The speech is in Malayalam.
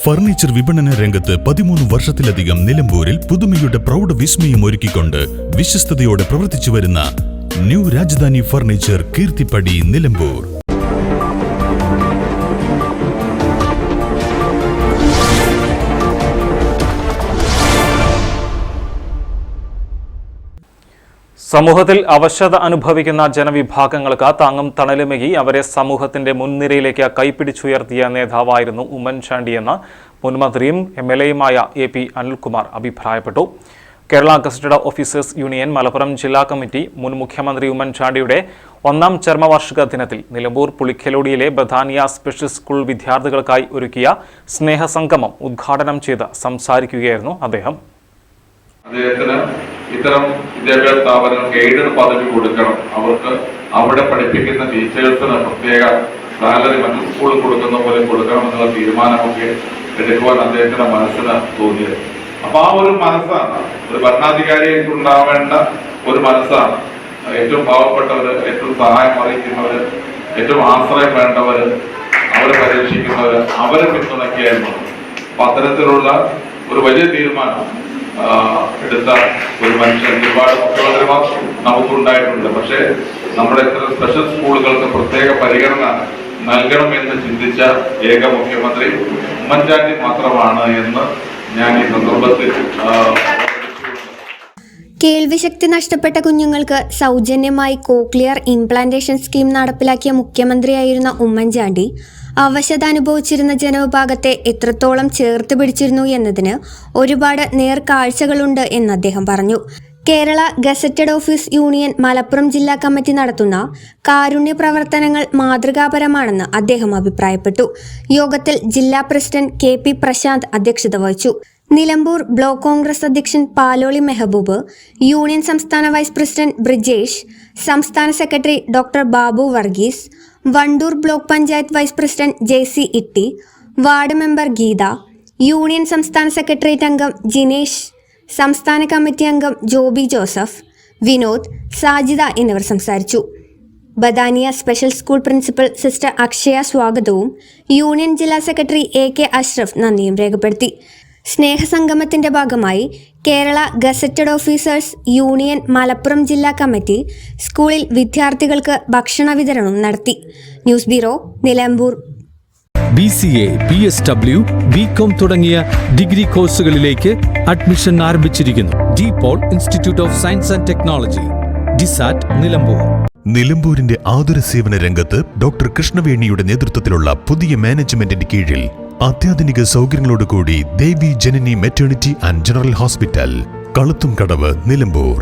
ഫർണിച്ചർ വിപണന രംഗത്ത് 13 വർഷത്തിലധികം നിലമ്പൂരിൽ പുതുമയുടെ പ്രൗഢ വിസ്മയം ഒരുക്കിക്കൊണ്ട് വിശ്വസ്തയോടെ പ്രവർത്തിച്ചു വരുന്ന ന്യൂ രാജധാനി ഫർണിച്ചർ കീർത്തിപ്പടി നിലമ്പൂർ. സമൂഹത്തിൽ അവശത അനുഭവിക്കുന്ന ജനവിഭാഗങ്ങൾക്ക് താങ്ങും തണലുമേകി അവരെ സമൂഹത്തിന്റെ മുൻനിരയിലേക്ക് കൈപ്പിടിച്ചുയർത്തിയ നേതാവായിരുന്നു ഉമ്മൻചാണ്ടിയെന്ന് മുൻമന്ത്രിയും MLAയുമായ AP അനിൽകുമാർ അഭിപ്രായപ്പെട്ടു. Kerala gazetted officers union Malappuram ജില്ലാ കമ്മിറ്റി മുൻ മുഖ്യമന്ത്രി ഉമ്മൻചാണ്ടിയുടെ 1ാം ചരമവാർഷിക ദിനത്തിൽ നിലമ്പൂർ പുളിക്കലോടിയിലെ ബഥാനിയ സ്പെഷ്യൽ സ്കൂൾ വിദ്യാർത്ഥികൾക്കായി ഒരുക്കിയ സ്നേഹസംഗമം ഉദ്ഘാടനം ചെയ്ത് സംസാരിക്കുകയായിരുന്നു അദ്ദേഹം. അദ്ദേഹത്തിന് ഇത്തരം വിദ്യാഭ്യാസ സ്ഥാപനങ്ങൾക്ക് എയ്ഡഡ് പദവി കൊടുക്കണം, അവർക്ക് അവിടെ പഠിപ്പിക്കുന്ന ടീച്ചേഴ്സിന് പ്രത്യേക സാലറി മറ്റു സ്കൂളിൽ കൊടുക്കുന്ന പോലെ കൊടുക്കണം എന്നുള്ള തീരുമാനമൊക്കെ എടുക്കുവാൻ അദ്ദേഹത്തിന്റെ മനസ്സിന് തോന്നിയത്. അപ്പൊ ആ ഒരു മനസ്സാണ് ഒരു ഭരണാധികാരിക്ക് ഉണ്ടാവേണ്ട ഒരു മനസ്സാണ്. ഏറ്റവും പാവപ്പെട്ടവര്, ഏറ്റവും സഹായം അറിയിക്കുന്നവര്, ഏറ്റവും ആശ്രയം വേണ്ടവര്, അവരെ പരീക്ഷിക്കുന്നവര്, അവരെ പിന്തുണയ്ക്കുകയായിരുന്നു. അപ്പൊ അത്തരത്തിലുള്ള ഒരു വലിയ തീരുമാനം എടുത്ത ഒരു മനുഷ്യൻ. ഒരുപാട് മുഖ്യമന്ത്രിമാർ നമുക്കുണ്ടായിട്ടുണ്ട്. പക്ഷേ നമ്മുടെ ഇത്തരം സ്പെഷ്യൽ സ്കൂളുകൾക്ക് പ്രത്യേക പരിഗണന നൽകണമെന്ന് ചിന്തിച്ച ഏക മുഖ്യമന്ത്രി ഉമ്മൻചാണ്ടി മാത്രമാണ് എന്ന് ഞാൻ ഈ സന്ദർഭത്തിൽ കേൾവിശക്തി നഷ്ടപ്പെട്ട കുഞ്ഞുങ്ങൾക്ക് സൗജന്യമായി കോക്ലിയർ ഇംപ്ലാന്റേഷൻ സ്കീം നടപ്പിലാക്കിയ മുഖ്യമന്ത്രിയായിരുന്ന ഉമ്മൻചാണ്ടി അവശത അനുഭവിച്ചിരുന്ന ജനവിഭാഗത്തെ എത്രത്തോളം ചേർത്ത് പിടിച്ചിരുന്നു എന്നതിന് ഒരുപാട് നേർക്കാഴ്ചകളുണ്ട് എന്ന് അദ്ദേഹം പറഞ്ഞു. Kerala gazetted office union Malappuram ജില്ലാ കമ്മിറ്റി നടത്തുന്ന കാരുണ്യ പ്രവർത്തനങ്ങൾ മാതൃകാപരമാണെന്ന് അദ്ദേഹം അഭിപ്രായപ്പെട്ടു. യോഗത്തിൽ ജില്ലാ പ്രസിഡന്റ് KP പ്രശാന്ത് അധ്യക്ഷത വഹിച്ചു. നിലമ്പൂർ ബ്ലോക്ക് കോൺഗ്രസ് അധ്യക്ഷൻ പാലോളി മെഹബൂബ്, യൂണിയൻ സംസ്ഥാന വൈസ് പ്രസിഡന്റ് ബ്രിജേഷ്, സംസ്ഥാന secretary doctor Babu Varghese, Wandoor block panchayat vice president JC Itty, ward member Geetha, union സംസ്ഥാന സെക്രട്ടേറിയറ്റ് അംഗം ജിനേഷ്, സംസ്ഥാന കമ്മിറ്റി അംഗം ജോബി ജോസഫ്, വിനോദ്, സാജിദ എന്നിവർ സംസാരിച്ചു. Badania special school principal sister Akshaya സ്വാഗതവും യൂണിയൻ ജില്ലാ സെക്രട്ടറി AK അഷ്റഫ് നന്ദിയും രേഖപ്പെടുത്തി. സ്നേഹസംഗമത്തിന്റെ ഭാഗമായി Kerala gazetted officers union Malappuram ജില്ലാ കമ്മിറ്റി സ്കൂളിൽ വിദ്യാർത്ഥികൾക്ക് ഭക്ഷണ വിതരണം നടത്തി. News bureau, Nilambur. BCA, PSW, BCom തുടങ്ങിയ ഡിഗ്രി കോഴ്സുകളിലേക്ക് അഡ്മിഷൻ ആരംഭിച്ചിരിക്കുന്നു. DPOL institute of science and technology, DSAT, Nilambur. നിലമ്പൂരിന്റെ ആതുര സേവന രംഗത്ത് ഡോക്ടർ കൃഷ്ണവേണിയുടെ നേതൃത്വത്തിലുള്ള പുതിയ മാനേജ്മെന്റിന്റെ കീഴിൽ അത്യാധുനിക സൗകര്യങ്ങളോടുകൂടി Devi Janani maternity and general hospital, Kaluthumkadavu, Nilambur.